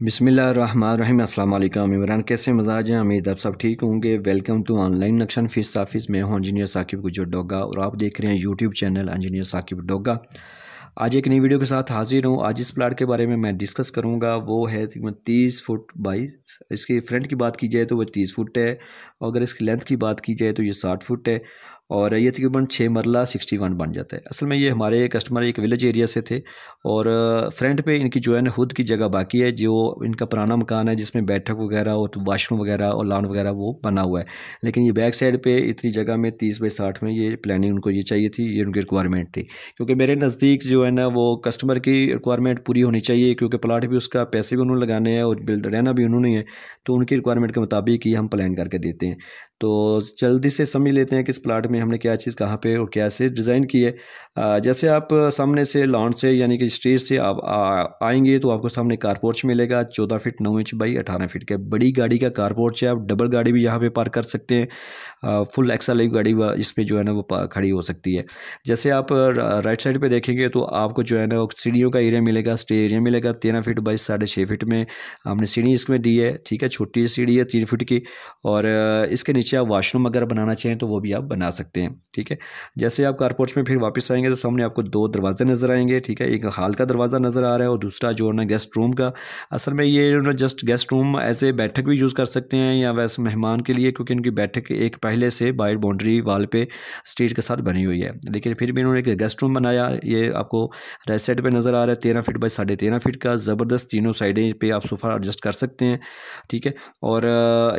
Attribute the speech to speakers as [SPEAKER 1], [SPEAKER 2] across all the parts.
[SPEAKER 1] बिस्मिल्लाहिर्रहमानिर्रहीम। अस्सलाम वालेकुम इमरान, कैसे मिजाज हैं? उम्मीद आप सब ठीक होंगे। वेलकम टू ऑनलाइन नक्शा नफीस ऑफिस। मैं हूं इंजीनियर साकिब गुजर डोगा और आप देख रहे हैं YouTube channel engineer Saqib Doga. आज एक नई वीडियो के साथ हाजिर हूं। आज इस प्लाट के बारे में मैं डिस्कस करूंगा। वो है 30 फुट बाई, इसकी फ्रंट की बात की जाए तो वो 30 फुट है, और अगर इसकी लेंथ की बात की जाए तो ये 60 फुट है, और ये तकरीबन 6 मरला 61 बन जाता है। असल में ये हमारे कस्टमर एक विलेज एरिया से थे, और फ्रंट पे इनकी जो है ना खुद की जगह बाकी है। जो इनका पुराना मकान है जिसमें बैठक वगैरह और वाशरूम वगैरह और लॉन वगैरह वो बना हुआ है, लेकिन ये बैक साइड पे इतनी जगह में 30 बाई 60 में ये प्लानिंग उनको ये चाहिए थी, ये उनकी रिक्वायरमेंट थी। क्योंकि मेरे नज़दीक जो है ना वो कस्टमर की रिक्वायरमेंट पूरी होनी चाहिए, क्योंकि प्लाट भी उसका पैसे भी उन्होंने लगाने हैं और बिल्ड रहना भी उन्होंने है, तो उनकी रिक्वायरमेंट के मुताबिक ही हम प्लान करके देते हैं। तो जल्दी से समझ लेते हैं कि इस प्लाट में हमने क्या चीज़ कहाँ पे और क्या से डिज़ाइन की है। जैसे आप सामने से लॉन से यानी कि स्ट्रीट से आप आएंगे तो आपको सामने कारपोर्च मिलेगा 14 फीट 9 इंच बाई 18 फीट का। बड़ी गाड़ी का कारपोर्च है, आप डबल गाड़ी भी यहाँ पे पार्क कर सकते हैं। फुल एक्सल गाड़ी इसमें जो है ना वो खड़ी हो सकती है। जैसे आप राइट साइड पे देखेंगे तो आपको जो है ना सीढ़ियों का एरिया मिलेगा, स्टे एरिया मिलेगा 13 फीट बाई 6.5 फीट में हमने सीढ़ी इसमें दी है। ठीक है, छोटी सीढ़ी है 3 फीट की, और इसके नीचे आप वाशरूम अगर बनाना चाहें तो वो भी आप बना सकते हैं। ठीक है, जैसे आप कारपोर्च में फिर वापस आएंगे तो सामने आपको 2 दरवाजे नज़र आएंगे। ठीक है, एक हॉल का दरवाज़ा नज़र आ रहा है और दूसरा जो है ना गेस्ट रूम का। असल में ये ना जस्ट गेस्ट रूम ऐसे बैठक भी यूज़ कर सकते हैं या वैसे मेहमान के लिए, क्योंकि इनकी बैठक एक पहले से बाहर बाउंड्री वाल पे स्टेज के साथ बनी हुई है, लेकिन फिर भी इन्होंने एक गेस्ट रूम बनाया। ये आपको राइट साइड पे नज़र आ रहा है 13 फीट बाई 13.5 फीट का। ज़बरदस्त तीनों साइडें पे आप सोफ़ा एडजस्ट कर सकते हैं। ठीक है, और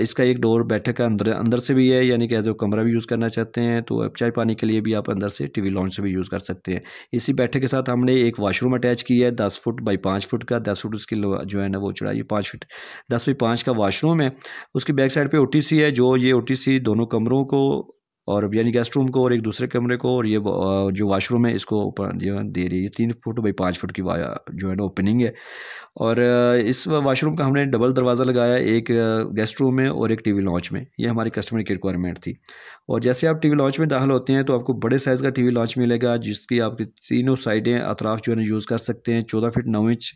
[SPEAKER 1] इसका एक डोर बैठक का अंदर से भी है, यानी कि एज ए कमरा भी यूज़ करना चाहते हैं तो चाय पानी के लिए भी आप अंदर से टीवी लॉन्च से भी यूज़ कर सकते हैं। इसी बैठक के साथ हमने एक वाशरूम अटैच किया है 10 फुट बाई 5 फुट का। 10 फुट उसकी जो है ना वो चौड़ाई 5 फीट 10 बाई 5 का वाशरूम है। उसकी बैक साइड पे ओटीसी है, जो ये ओटीसी दोनों कमरों को और यानी गेस्ट रूम को और एक दूसरे कमरे को, और ये जो वाशरूम है इसको ऊपर जो दे रही है 3 फुट बाई 5 फुट की जो है ना ओपनिंग है। और इस वाशरूम का हमने डबल दरवाज़ा लगाया, एक गेस्ट रूम में और एक टीवी लॉन्च में। ये हमारी कस्टमर की रिक्वायरमेंट थी। और जैसे आप टीवी लॉन्च में दाखिल होते हैं तो आपको बड़े साइज़ का टीवी लॉन्च मिलेगा, जिसकी आपकी तीनों साइडें अतराफ जो है ना यूज़ कर सकते हैं। 14 फीट 9 इंच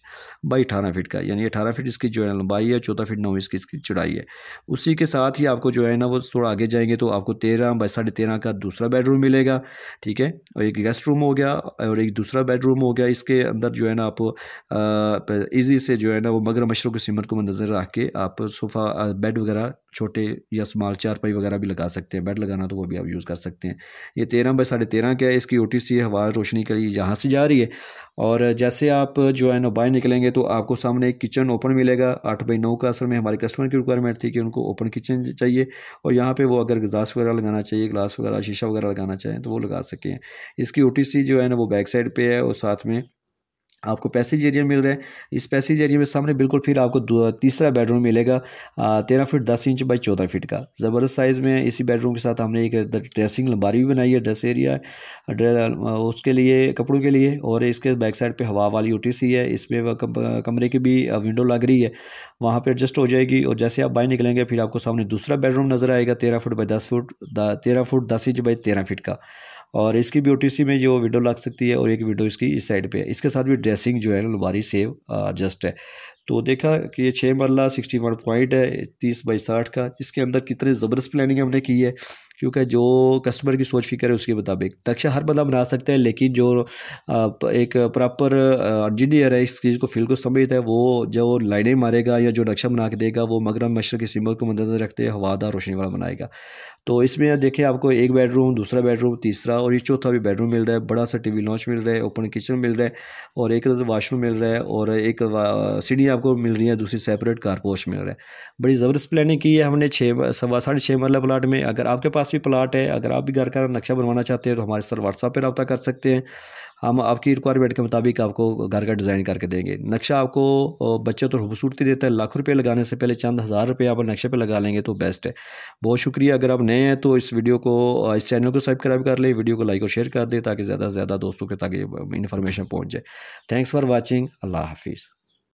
[SPEAKER 1] बाई 18 फीट का, यानी 18 फीट इसकी जो है लंबाई है, 14 फीट 9 इंच की इसकी चौड़ाई है। उसी के साथ ही आपको जो है ना वो थोड़ा आगे जाएंगे तो आपको 13 बाई 13.5 का दूसरा बेडरूम मिलेगा। ठीक है, और एक गेस्ट रूम हो गया और एक दूसरा बेडरूम हो गया। इसके अंदर जो है ना आप ईजी से जो है ना वो मगर मशरूम के सीमर को नज़र रख के आप सोफ़ा बेड वगैरह छोटे या स्मॉल चारपाई वगैरह भी लगा सकते हैं। बेड लगाना तो वो भी आप यूज़ कर सकते हैं। ये 13 बाई 13.5 का है। इसकी ओटीसी हवा रोशनी के लिए यहाँ से जा रही है। और जैसे आप जो है ना बाहर निकलेंगे तो आपको सामने एक किचन ओपन मिलेगा 8 बाई 9 का। असल में हमारे कस्टमर की रिक्वायरमेंट थी कि उनको ओपन किचन चाहिए, और यहाँ पे वो अगर ग्लास वगैरह लगाना चाहिए, ग्लास वगैरह शीशा वगैरह लगाना चाहें तो वो लगा सकें। इसकी ओटीसी जो है ना वो बैक साइड पे है, और साथ में आपको पैसेज एरिया मिल रहा है। इस पैसेज एरिया में सामने बिल्कुल फिर आपको तीसरा बेडरूम मिलेगा 13 फीट 10 इंच बाई 14 फीट का, ज़बरदस्त साइज़ में। इसी बेडरूम के साथ हमने एक ड्रेसिंग अलमारी भी बनाई है, ड्रेस एरिया है उसके लिए, कपड़ों के लिए। और इसके बैक साइड पे हवा वाली ओटीसी है। इसमें कमरे की भी विंडो लग रही है, वहाँ पर एडजस्ट हो जाएगी। और जैसे आप बाहर निकलेंगे फिर आपको सामने दूसरा बेडरूम नज़र आएगा 13 foot by 10 inch by 13 feet का, और इसकी भी ओटीसी में जो विंडो लग सकती है, और एक विंडो इसकी इस साइड पे है। इसके साथ भी ड्रेसिंग जो है ना अलमारी सेव जस्ट है। तो देखा कि ये 6 मरला 61 पॉइंट है 30 बाई 60 का, जिसके अंदर कितनी ज़बरदस्त प्लानिंग हमने की है। क्योंकि जो कस्टमर की सोच फिक्र है उसके मुताबिक नक्शा हर बंदा बना सकता है, लेकिन जो एक प्रॉपर इंजीनियर है इस चीज़ को फील को समझता है, वो जो लाइनें मारेगा या जो नक्शा बना के देगा वो मगरब मशरक़ के सिंबल को मद्देनज़र रखते हुए हवादार रोशनी वाला बनाएगा। तो इसमें देखें आपको एक बेडरूम, दूसरा बेडरूम, तीसरा और ये चौथा भी बेडरूम मिल रहा है। बड़ा सा टीवी लॉन्च मिल रहा है, ओपन किचन मिल रहा है, और एक वाशरूम मिल रहा है, और एक सीढ़ी आपको मिल रही है, दूसरी सेपरेट कारपोर्च मिल रहा है। बड़ी ज़बरदस्त प्लानिंग की है हमने 6.5 मरला प्लाट में। अगर आपके पास भी प्लाट है, अगर आप भी घर का नक्शा बनवाना चाहते हैं तो हमारे साथ व्हाट्सएप पर रब्ता कर सकते हैं। हम आपकी रिक्वायरमेंट के मुताबिक आपको घर का डिज़ाइन करके देंगे। नक्शा आपको बच्चे तो खूबसूरती देता है, लाख रुपये लगाने से पहले चंद हज़ार रुपये आप नक्शे पे लगा लेंगे तो बेस्ट है। बहुत शुक्रिया। अगर आप नए हैं तो इस वीडियो को, इस चैनल को सब्सक्राइब कर लें, वीडियो को लाइक और शेयर कर दें ताकि ज़्यादा से ज़्यादा दोस्तों के तक इन्फॉर्मेशन पहुँच जाए। Thanks for watching. अल्लाह हाफिज़।